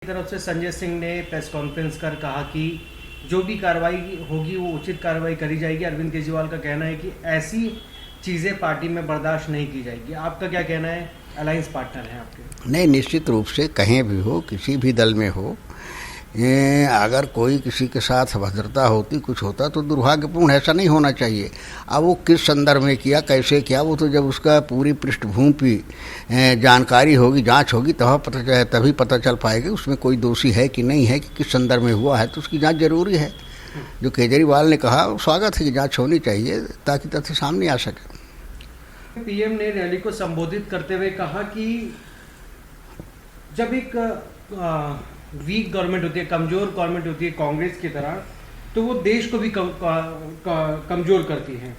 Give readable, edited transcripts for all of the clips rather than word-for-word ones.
तरफ से संजय सिंह ने प्रेस कॉन्फ्रेंस कर कहा कि जो भी कार्रवाई होगी वो उचित कार्रवाई करी जाएगी। अरविंद केजरीवाल का कहना है कि ऐसी चीज़ें पार्टी में बर्दाश्त नहीं की जाएगी। आपका क्या कहना है? अलायंस पार्टनर हैं आपके। नहीं, निश्चित रूप से कहीं भी हो, किसी भी दल में हो, अगर कोई किसी के साथ अभद्रता होती, कुछ होता तो दुर्भाग्यपूर्ण, ऐसा नहीं होना चाहिए। अब वो किस संदर्भ में किया, कैसे किया, वो तो जब उसका पूरी पृष्ठभूमि की जानकारी होगी, जांच होगी, तभी पता चल पाएगा उसमें कोई दोषी है कि नहीं है, कि किस संदर्भ में हुआ है, तो उसकी जांच जरूरी है। जो केजरीवाल ने कहा वो स्वागत है कि जांच होनी चाहिए ताकि तथ्य सामने आ सके। पीएम ने रैली को संबोधित करते हुए कहा कि जब एक वीक गवर्नमेंट होती है, कमजोर गवर्नमेंट होती है कांग्रेस की तरह, तो वो देश को भी कमजोर करती है।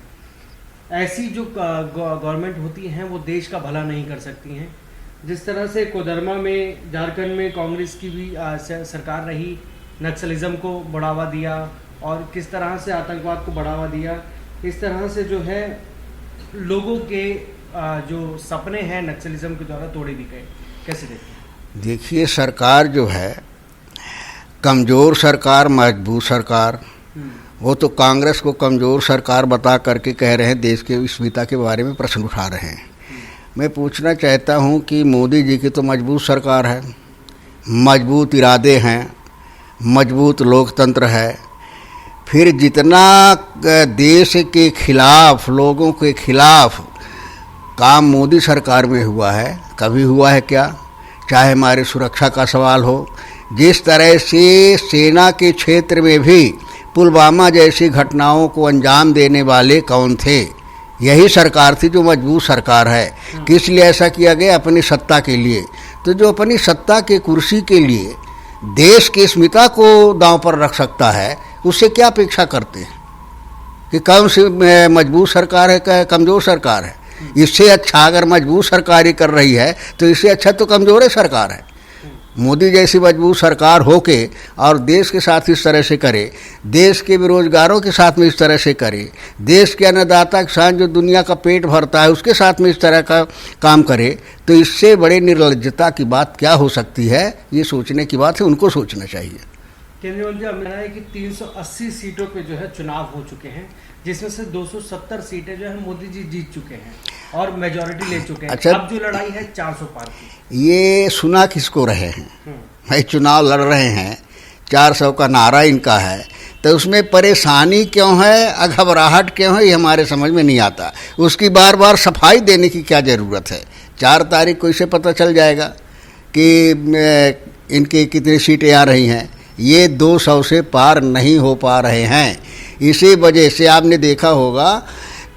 ऐसी जो गवर्नमेंट होती हैं वो देश का भला नहीं कर सकती हैं। जिस तरह से कोडरमा में, झारखंड में कांग्रेस की भी सरकार रही, नक्सलिज्म को बढ़ावा दिया और किस तरह से आतंकवाद को बढ़ावा दिया, इस तरह से जो है लोगों के जो सपने हैं नक्सलिज्म के द्वारा तोड़े भी गए। कैसे देखते हैं? देखिए, सरकार जो है, कमज़ोर सरकार, मजबूत सरकार, वो तो कांग्रेस को कमज़ोर सरकार बता करके कह रहे हैं, देश के अस्मिता के बारे में प्रश्न उठा रहे हैं। मैं पूछना चाहता हूं कि मोदी जी की तो मजबूत सरकार है, मजबूत इरादे हैं, मजबूत लोकतंत्र है, फिर जितना देश के खिलाफ, लोगों के खिलाफ काम मोदी सरकार में हुआ है, कभी हुआ है क्या? चाहे हमारी सुरक्षा का सवाल हो, जिस तरह से सेना के क्षेत्र में भी पुलवामा जैसी घटनाओं को अंजाम देने वाले कौन थे? यही सरकार थी जो मजबूत सरकार है। किस लिए ऐसा किया गया? अपनी सत्ता के लिए। तो जो अपनी सत्ता के कुर्सी के लिए देश की अस्मिता को दांव पर रख सकता है, उससे क्या अपेक्षा करते हैं कि कौन सी मजबूत सरकार है, कमज़ोर सरकार है? इससे अच्छा अगर मजबूत सरकार ही कर रही है तो इससे अच्छा तो कमज़ोर सरकार है। मोदी जैसी मजबूत सरकार होके और देश के साथ इस तरह से करे, देश के बेरोजगारों के साथ में इस तरह से करे, देश के अन्नदाता किसान जो दुनिया का पेट भरता है उसके साथ में इस तरह का काम करे, तो इससे बड़े निर्लज्जता की बात क्या हो सकती है? ये सोचने की बात है, उनको सोचना चाहिए। केंद्रीय मंत्री अब है कि 380 सीटों पे जो है चुनाव हो चुके हैं, जिसमें से 270 सीटें जो है मोदी जी जीत चुके हैं और मेजॉरिटी ले चुके हैं। अच्छा, अब जो लड़ाई है 400 पार की। ये सुना किसको रहे हैं? भाई चुनाव लड़ रहे हैं, 400 का नारा इनका है, तो उसमें परेशानी क्यों है, घबराहट क्यों है, ये हमारे समझ में नहीं आता। उसकी बार बार सफाई देने की क्या ज़रूरत है? 4 तारीख को इसे पता चल जाएगा कि इनके कितनी सीटें आ रही हैं। ये 200 से पार नहीं हो पा रहे हैं। इसी वजह से आपने देखा होगा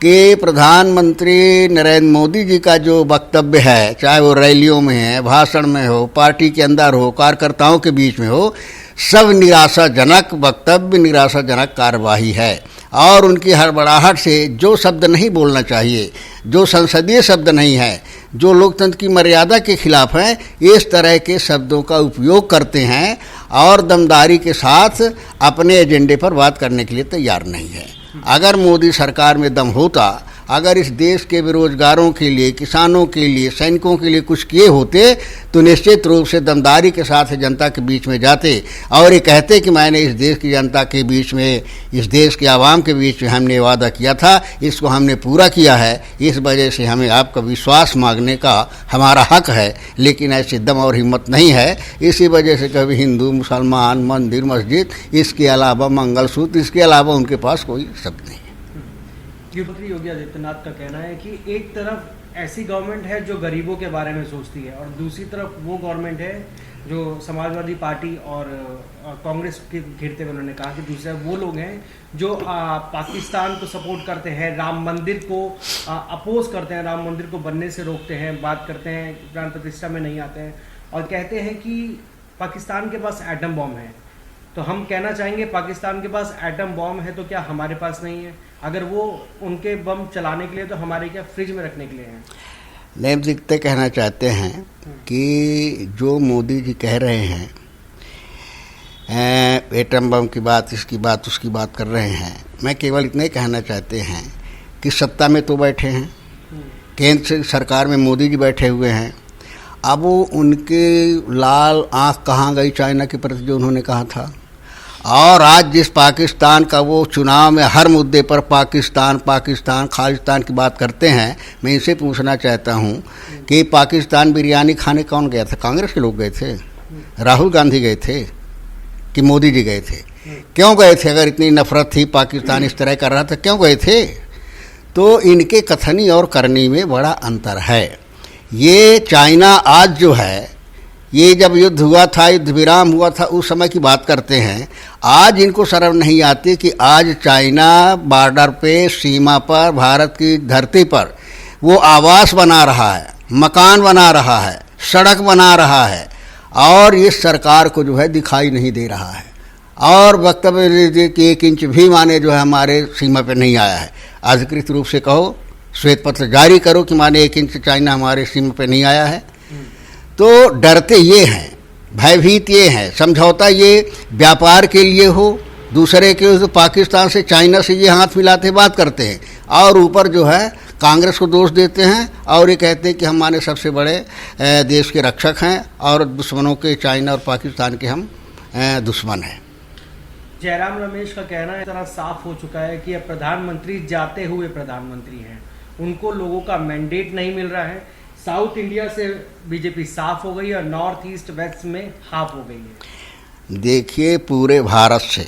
कि प्रधानमंत्री नरेंद्र मोदी जी का जो वक्तव्य है, चाहे वो रैलियों में है, भाषण में हो, पार्टी के अंदर हो, कार्यकर्ताओं के बीच में हो, सब निराशाजनक वक्तव्य, निराशाजनक कार्यवाही है। और उनकी हड़बड़ाहट से जो शब्द नहीं बोलना चाहिए, जो संसदीय शब्द नहीं है, जो लोकतंत्र की मर्यादा के खिलाफ हैं, इस तरह के शब्दों का उपयोग करते हैं और दमदारी के साथ अपने एजेंडे पर बात करने के लिए तैयार नहीं है। अगर मोदी सरकार में दम होता, अगर इस देश के बेरोजगारों के लिए, किसानों के लिए, सैनिकों के लिए कुछ किए होते, तो निश्चित रूप से दमदारी के साथ जनता के बीच में जाते और ये कहते कि मैंने इस देश की जनता के बीच में, इस देश के आवाम के बीच में हमने वादा किया था, इसको हमने पूरा किया है, इस वजह से हमें आपका विश्वास मांगने का हमारा हक है। लेकिन ऐसी दम और हिम्मत नहीं है। इसी वजह से कभी हिंदू, मुसलमान, मंदिर, मस्जिद, इसके अलावा मंगलसूत्र, इसके अलावा उनके पास कोई शब्द नहीं। मुख्यमंत्री योगी आदित्यनाथ का कहना है कि एक तरफ ऐसी गवर्नमेंट है जो गरीबों के बारे में सोचती है और दूसरी तरफ वो गवर्नमेंट है जो समाजवादी पार्टी और कांग्रेस के घेरते हुए उन्होंने कहा कि दूसरे वो लोग हैं जो पाकिस्तान को सपोर्ट करते हैं, राम मंदिर को अपोज करते हैं, राम मंदिर को बनने से रोकते हैं, बात करते हैं, प्राण प्रतिष्ठा में नहीं आते हैं और कहते हैं कि पाकिस्तान के पास एटम बॉम्ब है। तो हम कहना चाहेंगे पाकिस्तान के पास एटम बॉम्ब है तो क्या हमारे पास नहीं है? अगर वो उनके बम चलाने के लिए तो हमारे क्या फ्रिज में रखने के लिए हैं? नहीं, दिखते कहना चाहते हैं कि जो मोदी जी कह रहे हैं, एटम बम की बात, इसकी बात, उसकी बात कर रहे हैं, मैं केवल इतना ही कहना चाहते हैं कि सत्ता में तो बैठे हैं, केंद्र सरकार में मोदी जी बैठे हुए हैं अब वो उनके लाल आंख कहाँ गई चाइना के प्रति जो उन्होंने कहा था। और आज जिस पाकिस्तान का वो चुनाव में हर मुद्दे पर पाकिस्तान पाकिस्तान खालिस्तान की बात करते हैं, मैं इनसे पूछना चाहता हूँ कि पाकिस्तान बिरयानी खाने कौन गया था? कांग्रेस के लोग गए थे? राहुल गांधी गए थे कि मोदी जी गए थे? क्यों गए थे? अगर इतनी नफरत थी, पाकिस्तान इस तरह कर रहा था, क्यों गए थे? तो इनके कथनी और करनी में बड़ा अंतर है। ये चाइना आज जो है, ये जब युद्ध हुआ था, युद्ध विराम हुआ था, उस समय की बात करते हैं। आज इनको शर्म नहीं आती कि आज चाइना बॉर्डर पे, सीमा पर, भारत की धरती पर वो आवास बना रहा है, मकान बना रहा है, सड़क बना रहा है, और इस सरकार को जो है दिखाई नहीं दे रहा है। और वक्तव्य लीजिए कि 1 इंच भी माने जो है हमारे सीमा पे नहीं आया है। अधिकृत रूप से कहो, श्वेत पत्र जारी करो कि माने 1 इंच चाइना हमारे सीमा पे नहीं आया है। तो डरते ये हैं, भयभीत ये हैं। समझौता ये व्यापार के लिए हो, दूसरे के तो पाकिस्तान से, चाइना से ये हाथ मिलाते बात करते हैं, और ऊपर जो है कांग्रेस को दोष देते हैं और ये कहते हैं कि हमारे सबसे बड़े देश के रक्षक हैं और दुश्मनों के, चाइना और पाकिस्तान के हम दुश्मन हैं। जयराम रमेश का कहना इस तरह साफ हो चुका है कि अब प्रधानमंत्री जाते हुए प्रधानमंत्री हैं, उनको लोगों का मैंडेट नहीं मिल रहा है। साउथ इंडिया से बीजेपी साफ हो गई और नॉर्थ ईस्ट वेस्ट में हाफ हो गई है। देखिए, पूरे भारत से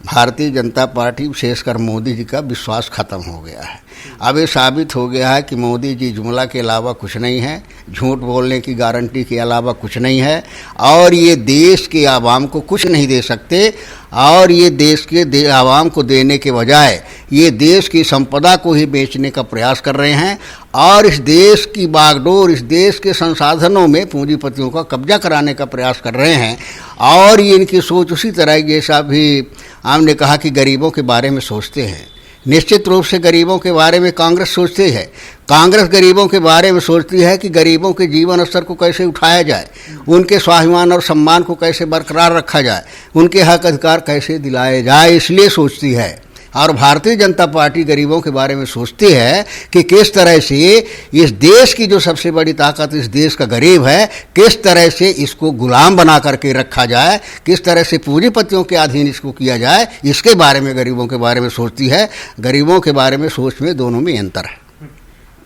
भारतीय जनता पार्टी, विशेषकर मोदी जी का विश्वास खत्म हो गया है। अब ये साबित हो गया है कि मोदी जी जुमला के अलावा कुछ नहीं है, झूठ बोलने की गारंटी के अलावा कुछ नहीं है, और ये देश के आवाम को कुछ नहीं दे सकते। और ये देश के आवाम को देने के बजाय ये देश की संपदा को ही बेचने का प्रयास कर रहे हैं, और इस देश की बागडोर, इस देश के संसाधनों में पूंजीपतियों का कब्जा कराने का प्रयास कर रहे हैं। और ये इनकी सोच उसी तरह, जैसा भी हमने कहा कि गरीबों के बारे में सोचते हैं। निश्चित रूप से गरीबों के बारे में कांग्रेस सोचती है। कांग्रेस गरीबों के बारे में सोचती है कि गरीबों के जीवन स्तर को कैसे उठाया जाए, उनके स्वाभिमान और सम्मान को कैसे बरकरार रखा जाए, उनके हक अधिकार कैसे दिलाए जाए, इसलिए सोचती है। और भारतीय जनता पार्टी गरीबों के बारे में सोचती है कि किस तरह से इस देश की जो सबसे बड़ी ताकत इस देश का गरीब है, किस तरह से इसको गुलाम बना करके रखा जाए, किस तरह से पूंजीपतियों के अधीन इसको किया जाए, इसके बारे में गरीबों के बारे में सोचती है। गरीबों के बारे में सोच में दोनों में अंतर है।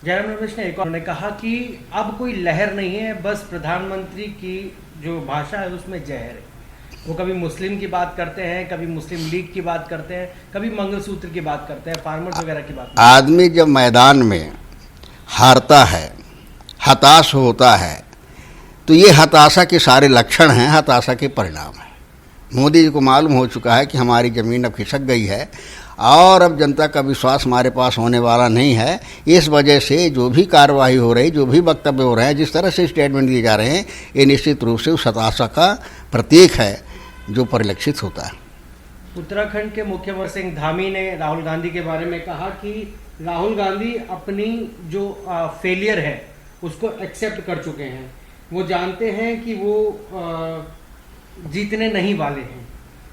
जयराम रमेश ने एक और कहा कि अब कोई लहर नहीं है, बस प्रधानमंत्री की जो भाषा है उसमें जहर है। वो कभी मुस्लिम की बात करते हैं, कभी मुस्लिम लीग की बात करते हैं, कभी मंगलसूत्र की बात करते हैं, फार्मर्स वगैरह की बात। आदमी जब मैदान में हारता है, हताश होता है, तो ये हताशा के सारे लक्षण हैं, हताशा के परिणाम हैं। मोदी जी को मालूम हो चुका है कि हमारी ज़मीन अब खिसक गई है और अब जनता का विश्वास हमारे पास होने वाला नहीं है। इस वजह से जो भी कार्रवाई हो रही, जो भी वक्तव्य हो रहे हैं, जिस तरह से स्टेटमेंट दिए जा रहे हैं, ये निश्चित रूप से उस हताशा का प्रतीक है जो परिलक्षित होता है। उत्तराखंड के मुख्यमंत्री सिंह धामी ने राहुल गांधी के बारे में कहा कि राहुल गांधी अपनी जो फेलियर है उसको एक्सेप्ट कर चुके हैं। वो जानते हैं कि वो जीतने नहीं वाले हैं,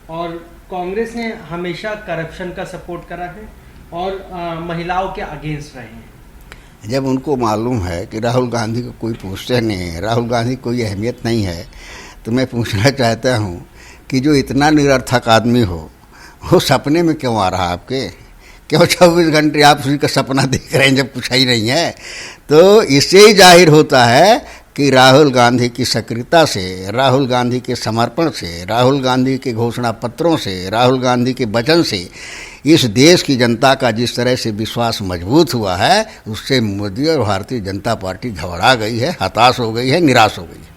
और कांग्रेस ने हमेशा करप्शन का सपोर्ट करा है और महिलाओं के अगेंस्ट रहे हैं। जब उनको मालूम है कि राहुल गांधी को कोई पूछते नहीं है, राहुल गांधी की कोई अहमियत नहीं है, तो मैं पूछना चाहता हूँ कि जो इतना निरर्थक आदमी हो, वो सपने में क्यों आ रहा है आपके? क्यों 24 घंटे आप उसी का सपना देख रहे हैं जब कुछ ही नहीं है? तो इससे ही जाहिर होता है कि राहुल गांधी की सक्रियता से, राहुल गांधी के समर्पण से, राहुल गांधी के घोषणा पत्रों से, राहुल गांधी के वचन से इस देश की जनता का जिस तरह से विश्वास मजबूत हुआ है, उससे मोदी और भारतीय जनता पार्टी घबरा गई है, हताश हो गई है, निराश हो गई है।